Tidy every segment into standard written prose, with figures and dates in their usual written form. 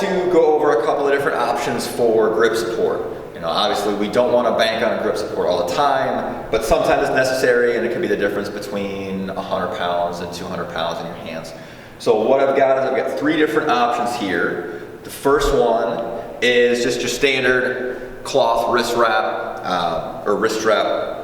to go over a couple of different options for grip support. You know, obviously we don't want to bank on grip support all the time, but sometimes it's necessary, and it can be the difference between 100 pounds and 200 pounds in your hands. So what I've got is I've got 3 different options here. The first one is just your standard cloth wrist wrap or wrist strap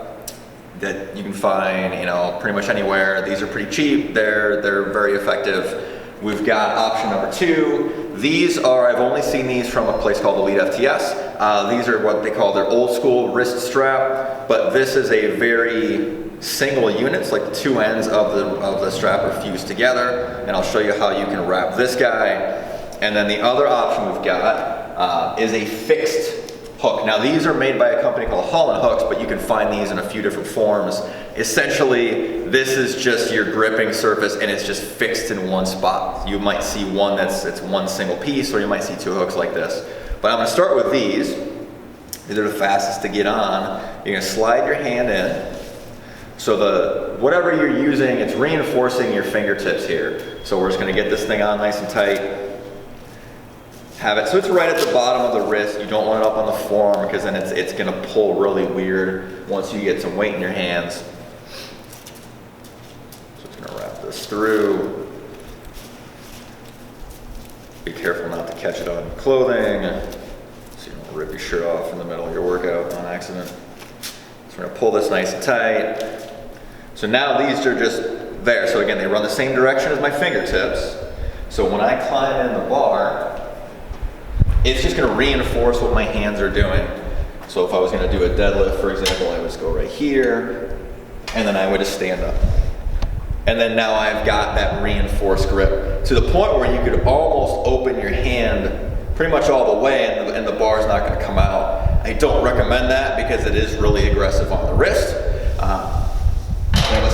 that you can find, you know, pretty much anywhere. These are pretty cheap. They're very effective. We've got option number 2. These are, I've only seen these from a place called Elite FTS. These are what they call their old school wrist strap, but this is a very single unit. It's like the 2 ends of the strap are fused together, and I'll show you how you can wrap this guy. And then the other option we've got is a fixed hook. Now these are made by a company called Haulin Hooks, but you can find these in a few different forms. Essentially, this is just your gripping surface, and it's just fixed in one spot. You might see one it's one single piece, or you might see 2 hooks like this. But I'm gonna start with these. These are the fastest to get on. You're gonna slide your hand in. So whatever you're using, it's reinforcing your fingertips here. So we're just gonna get this thing on nice and tight. Have it, so it's right at the bottom of the wrist. You don't want it up on the forearm, because then it's gonna pull really weird once you get some weight in your hands. So it's gonna wrap this through. Be careful not to catch it on clothing, so you don't rip your shirt off in the middle of your workout on accident. So we're gonna pull this nice and tight. So now these are just there. So again, they run the same direction as my fingertips. So when I climb in the bar, it's just gonna reinforce what my hands are doing. So if I was gonna do a deadlift, for example, I would just go right here, and then I would just stand up. And then now I've got that reinforced grip to the point where you could almost open your hand pretty much all the way, and the bar's not gonna come out. I don't recommend that because it is really aggressive on the wrist.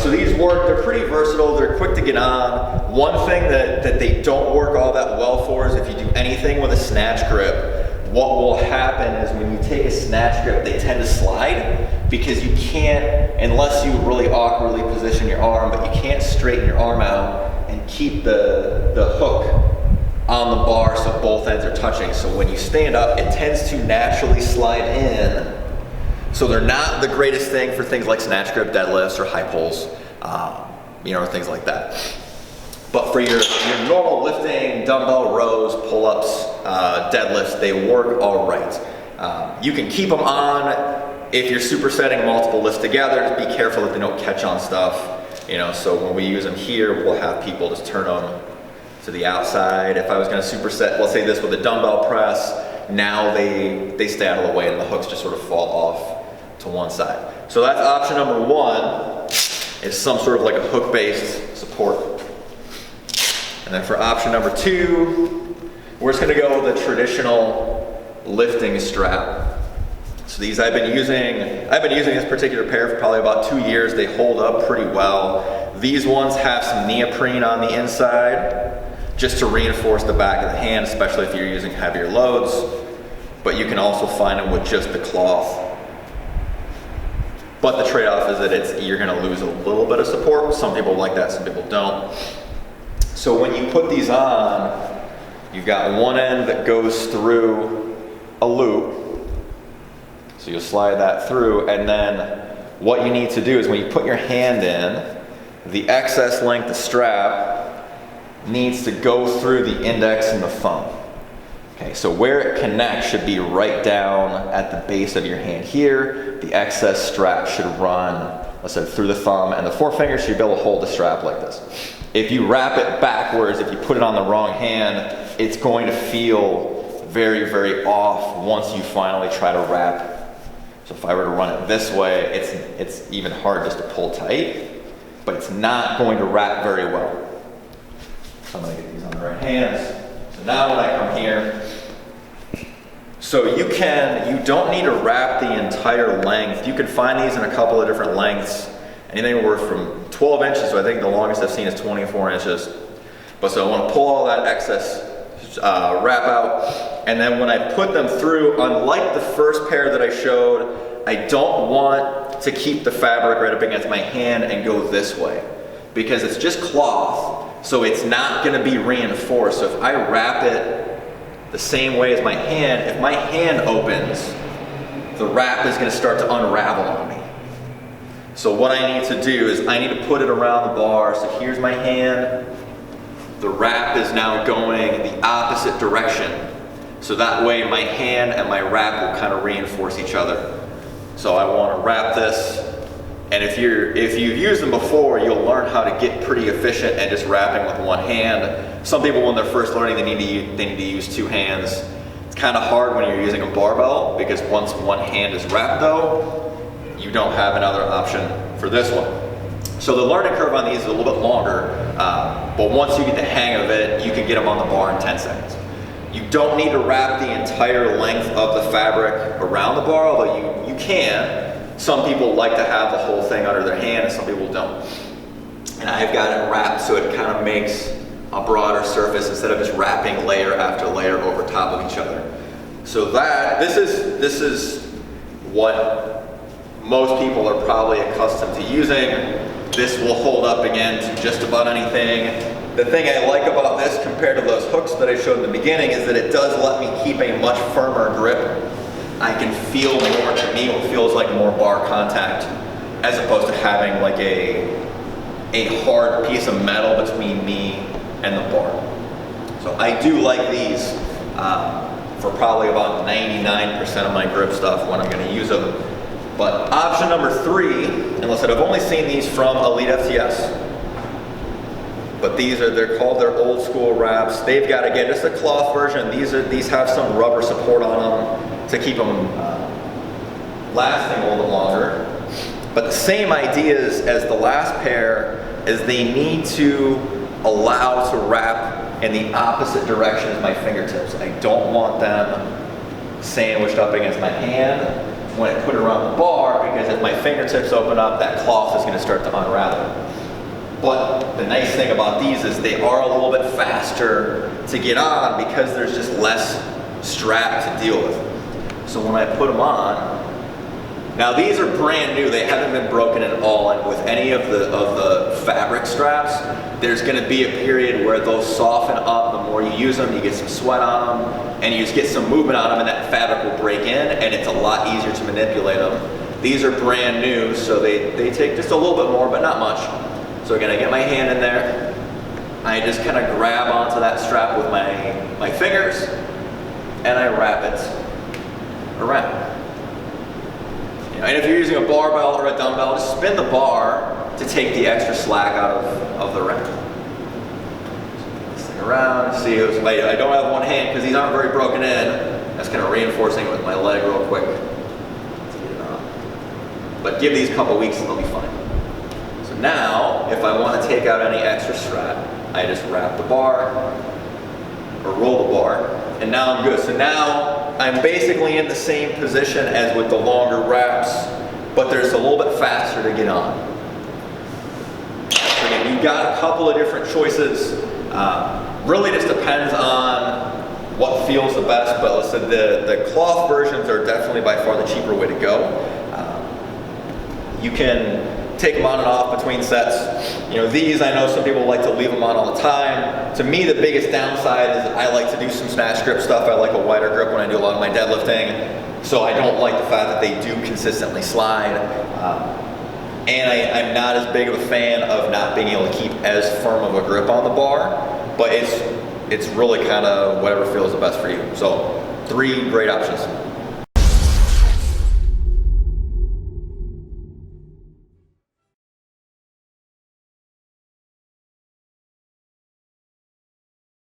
So these work, they're pretty versatile, they're quick to get on. One thing that they don't work all that well for is if you do anything with a snatch grip, what will happen is when you take a snatch grip, they tend to slide, because you can't, unless you really awkwardly position your arm, but you can't straighten your arm out and keep the hook on the bar so both ends are touching. So when you stand up, it tends to naturally slide in. So they're not the greatest thing for things like snatch grip deadlifts or high pulls, you know, or things like that. But for your normal lifting, dumbbell rows, pull-ups, deadlifts, they work all right. You can keep them on if you're supersetting multiple lifts together. Just be careful that they don't catch on stuff. You know, so when we use them here, we'll have people just turn them to the outside. If I was going to superset, let's say this with a dumbbell press, now they stay out of the way and the hooks just sort of fall off to one side. So that's option number 1, is some sort of like a hook-based support. And then for option number 2, we're just gonna go with the traditional lifting strap. So these I've been using this particular pair for probably about 2 years. They hold up pretty well. These ones have some neoprene on the inside, just to reinforce the back of the hand, especially if you're using heavier loads. But you can also find them with just the cloth. But the trade-off is that you're gonna lose a little bit of support. Some people like that, some people don't. So when you put these on, you've got one end that goes through a loop. So you'll slide that through, and then what you need to do is when you put your hand in, the excess length of strap needs to go through the index and the thumb. Okay, so where it connects should be right down at the base of your hand here. The excess strap should run, let's say, through the thumb and the forefinger, so you'll be able to hold the strap like this. If you wrap it backwards, if you put it on the wrong hand, it's going to feel very, very off once you finally try to wrap. So if I were to run it this way, it's even hard just to pull tight, but it's not going to wrap very well. So I'm gonna get these on the right hands. So now when I come here, so you don't need to wrap the entire length. You can find these in a couple of different lengths, anything anywhere from 12 inches, so I think the longest I've seen is 24 inches. But so I want to pull all that excess wrap out, and then when I put them through, unlike the first pair that I showed, I don't want to keep the fabric right up against my hand and go this way, because it's just cloth, so it's not going to be reinforced. So if I wrap it the same way as my hand. If my hand opens, the wrap is going to start to unravel on me. So what I need to do is I need to put it around the bar. So here's my hand. The wrap is now going the opposite direction. So that way my hand and my wrap will kind of reinforce each other. So I want to wrap this. And if you've used them before, you'll learn how to get pretty efficient at just wrapping with one hand. Some people, when they're first learning, they need to use two hands. It's kind of hard when you're using a barbell, because once one hand is wrapped though, you don't have another option for this one. So the learning curve on these is a little bit longer, but once you get the hang of it, you can get them on the bar in 10 seconds. You don't need to wrap the entire length of the fabric around the bar, although you can. Some people like to have the whole thing under their hand, and some people don't. And I've got it wrapped so it kind of makes a broader surface instead of just wrapping layer after layer over top of each other. So this is what most people are probably accustomed to using. This will hold up again to just about anything. The thing I like about this compared to those hooks that I showed in the beginning is that it does let me keep a much firmer grip. I can feel more, to me it feels like more bar contact, as opposed to having like a hard piece of metal between me and the bar. So I do like these for probably about 99% of my grip stuff when I'm going to use them. But option number 3, and listen, I've only seen these from Elite FTS, but they're called their old school wraps. They've got, again, just a cloth version. These have some rubber support on them to keep them lasting a little bit longer. But the same ideas as the last pair is they need to allow to wrap in the opposite direction as my fingertips. I don't want them sandwiched up against my hand when I put it around the bar, because if my fingertips open up, that cloth is going to start to unravel. But the nice thing about these is they are a little bit faster to get on because there's just less strap to deal with. So when I put them on, now these are brand new, they haven't been broken at all, and with any of the fabric straps, there's going to be a period where they'll soften up. The more you use them, you get some sweat on them, and you just get some movement on them, and that fabric will break in, and it's a lot easier to manipulate them. These are brand new, so they take just a little bit more, but not much. So again, I get my hand in there, I just kind of grab onto that strap with my fingers, and I wrap it around. And if you're using a barbell or a dumbbell, just spin the bar to take the extra slack out of the wrap. This thing around, see, I don't have one hand because these aren't very broken in. That's kind of reinforcing it with my leg real quick to get it on. But give these a couple weeks and they'll be fine. So now, if I want to take out any extra strap, I just wrap the bar or roll the bar, and now I'm good. So now I'm basically in the same position as with the longer wraps, but there's a little bit faster to get on. So again, you've got a couple of different choices. Really just depends on what feels the best, but listen, the cloth versions are definitely by far the cheaper way to go. You can take them on and off between sets. You know, these, I know some people like to leave them on all the time. To me, the biggest downside is I like to do some snatch grip stuff. I like a wider grip when I do a lot of my deadlifting. So I don't like the fact that they do consistently slide. And I'm not as big of a fan of not being able to keep as firm of a grip on the bar, but it's really kind of whatever feels the best for you. So 3 great options.